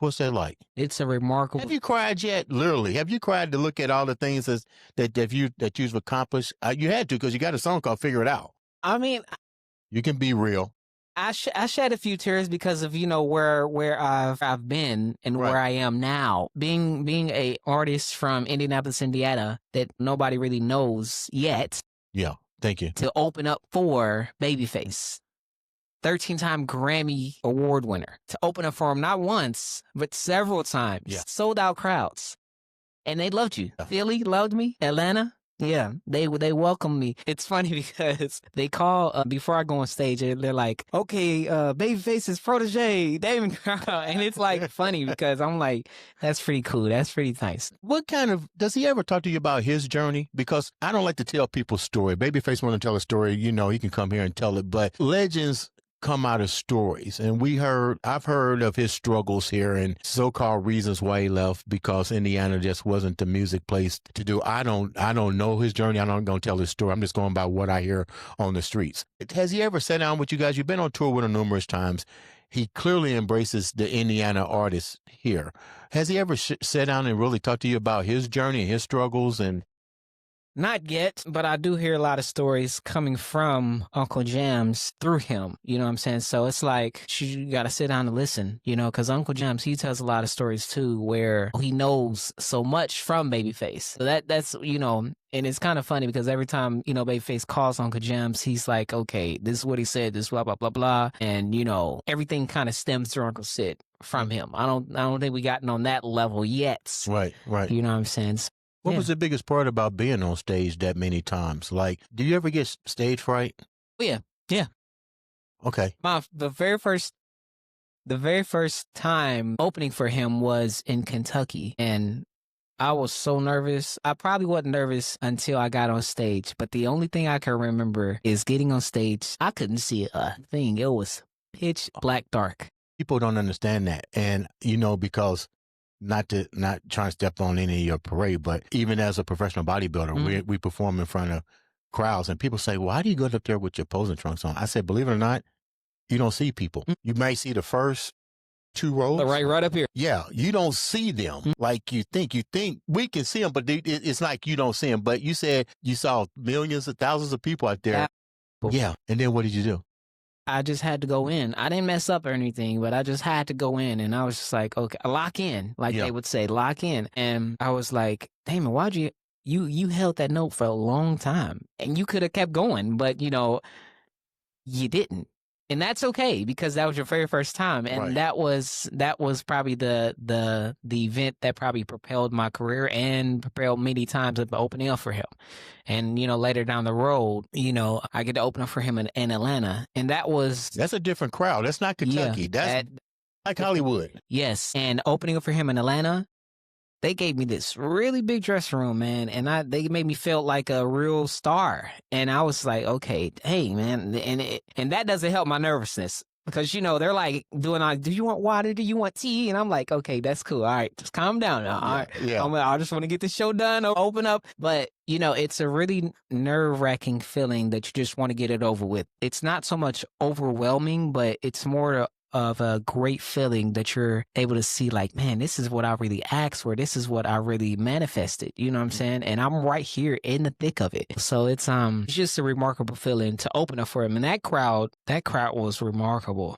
What's that like? It's a remarkable. Have you cried yet? Literally, have you cried to look at all the things that you've accomplished? You had to because you got a song called "Figure It Out." I mean, You can be real. I shed a few tears because of where I've been and Right. where I am now. Being a artist from Indianapolis, Indiana, that nobody really knows yet. Yeah, thank you. To open up for Babyface, 13-time Grammy Award winner, to open up for him not once but several times. Yeah. Sold out crowds, and they loved you. Yeah. Philly loved me. Atlanta. Yeah, they welcome me. It's funny because they call before I go on stage. They're like, "Okay, Babyface's protege, Damon Karl," and it's like funny because I'm like, "That's pretty cool. That's pretty nice." What kind of, does he ever talk to you about his journey? Because I don't like to tell people's story. Babyface want to tell a story, you know, he can come here and tell it, but legends come out of stories. And I've heard of his struggles here and so-called reasons why he left, because Indiana just wasn't the music place to do. I don't know his journey. I'm not going to tell his story. I'm just going by what I hear on the streets. Has he ever sat down with you guys? You've been on tour with him numerous times. He clearly embraces the Indiana artists here. Has he ever sat down and really talked to you about his journey and his struggles? And Not yet, but I do hear a lot of stories coming from Uncle Jams through him. You know what I'm saying? So it's like, you got to sit down and listen, you know, because Uncle Jams, he tells a lot of stories too, where he knows so much from Babyface. So that's, you know, and it's kind of funny because every time, you know, Babyface calls Uncle Jams, he's like, okay, this is what he said, this blah, blah, blah, blah. And, you know, everything kind of stems through Uncle Sid from him. I don't think we gotten on that level yet. Right. You know what I'm saying? What was the biggest part about being on stage that many times? Like, do you ever get stage fright? Yeah. Okay. The very first time opening for him was in Kentucky, and I was so nervous. I probably wasn't nervous until I got on stage, but the only thing I can remember is getting on stage. I couldn't see a thing. It was pitch black dark. People don't understand that. And, you know, because not trying to step on any of your parade, but even as a professional bodybuilder, we perform in front of crowds, and people say, why do you go up there with your posing trunks on? I said, believe it or not, you don't see people. You might see the first 2 rows. Right up here. Yeah, you don't see them like you think. You think we can see them, but it's like you don't see them. But you said you saw millions of thousands of people out there. Yeah. And then what did you do? I just had to go in. I didn't mess up or anything, but I just had to go in. And I was just like, okay, lock in. Like they would say, lock in. And I was like, Damon, why'd you held that note for a long time and you could have kept going, but you know, you didn't. And that's okay because that was your very first time. And that was probably the event that probably propelled my career and propelled many times of opening up for him. And, you know, later down the road, you know, I get to open up for him in Atlanta. And that's a different crowd. That's not Kentucky. That's like Hollywood. Yes. And opening up for him in Atlanta, they gave me this really big dressing room, man, and they made me feel like a real star. And I was like, okay, hey, man, and that doesn't help my nervousness because, you know, they're like doing like, do you want water? Do you want tea? And I'm like, okay, that's cool. All right, just calm down now. All right, I just want to get the show done, open up. But, you know, it's a really nerve-wracking feeling that you just want to get it over with. It's not so much overwhelming, but it's more of a great feeling that you're able to see like, man, this is what I really asked for. This is what I really manifested. You know what I'm saying? And I'm right here in the thick of it. So it's just a remarkable feeling to open up for him. And that crowd was remarkable.